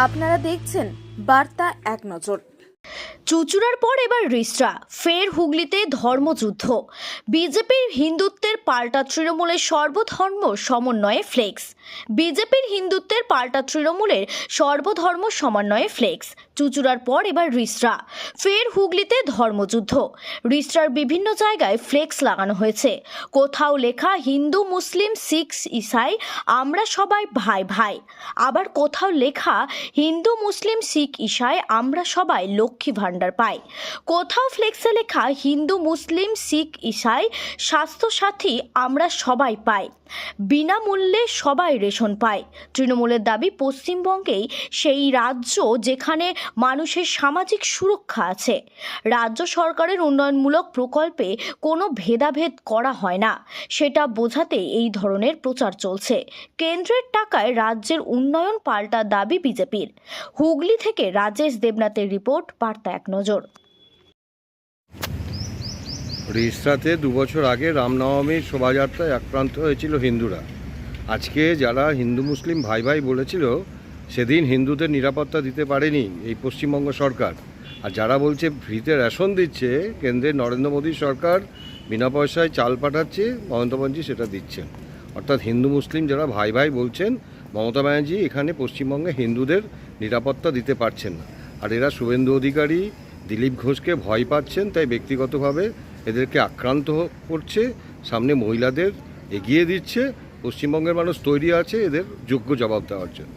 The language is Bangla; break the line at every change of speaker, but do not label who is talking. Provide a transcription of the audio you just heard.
আপনারা দেখছেন বার্তা এক নজর।
চুঁচুড়ার পর এবার রিসরা, ফের হুগলিতে ধর্মযুদ্ধ। বিজেপির হিন্দুত্বের পাল্টা তৃণমূলের সর্বধর্ম সমন্বয়ে ফ্লেক্স। বিজেপির হিন্দুত্বের পাল্টা তৃণমূলের সর্বধর্ম সমন্বয়ে ফ্লেক্স। চুঁচুড়ার পর এবার রিসরা, ফের হুগলিতে ধর্মযুদ্ধ। রিসরার বিভিন্ন জায়গায় ফ্লেক্স লাগানো হয়েছে। কোথাও লেখা হিন্দু মুসলিম শিখ ইসাই আমরা সবাই ভাই ভাই, আবার কোথাও লেখা হিন্দু মুসলিম শিখ ইসাই আমরা সবাই লক্ষ্মী ভাণ্ডার পাই। কোথাও ফ্লেক্সে লেখা হিন্দু মুসলিম শিখ ইসাই স্বাস্থ্যসাথী আমরা সবাই পাই, বিনামূল্যে সবাই রেশন পায়। তৃণমূলের দাবি পশ্চিমবঙ্গেই সেই রাজ্য যেখানে মানুষের সামাজিক সুরক্ষা আছে। রাজ্য সরকারের উন্নয়নমূলক প্রকল্পে কোনো ভেদাভেদ করা হয় না, সেটা বোঝাতে এই ধরনের প্রচার চলছে। কেন্দ্রের টাকায় রাজ্যের উন্নয়ন পাল্টা দাবি বিজেপির। হুগলি থেকে রাজেশ দেবনাথের রিপোর্ট, বার্তা এক নজর।
রিসরাতে 2 বছর আগে রামনবমীর শোভাযাত্রায় আক্রান্ত হয়েছিল হিন্দুরা। আজকে যারা হিন্দু মুসলিম ভাই ভাই বলেছিল, সেদিন হিন্দুদের নিরাপত্তা দিতে পারেনি এই পশ্চিমবঙ্গ সরকার। আর যারা বলছে ফ্রিতে রেশন দিচ্ছে, কেন্দ্রের নরেন্দ্র মোদী সরকার বিনা পয়সায় চাল পাঠাচ্ছে, মমতা ব্যানার্জি সেটা দিচ্ছেন। অর্থাৎ হিন্দু মুসলিম যারা ভাই ভাই বলছেন, মমতা ব্যানার্জি এখানে পশ্চিমবঙ্গে হিন্দুদের নিরাপত্তা দিতে পারছেন না। আর এরা শুভেন্দু অধিকারী, দিলীপ ঘোষকে ভয় পাচ্ছেন, তাই ব্যক্তিগতভাবে এদেরকে আক্রান্ত করছে, সামনে মহিলাদের এগিয়ে দিচ্ছে। পশ্চিমবঙ্গের মানুষ তৈরি আছে এদের যোগ্য জবাব দেওয়ার জন্য।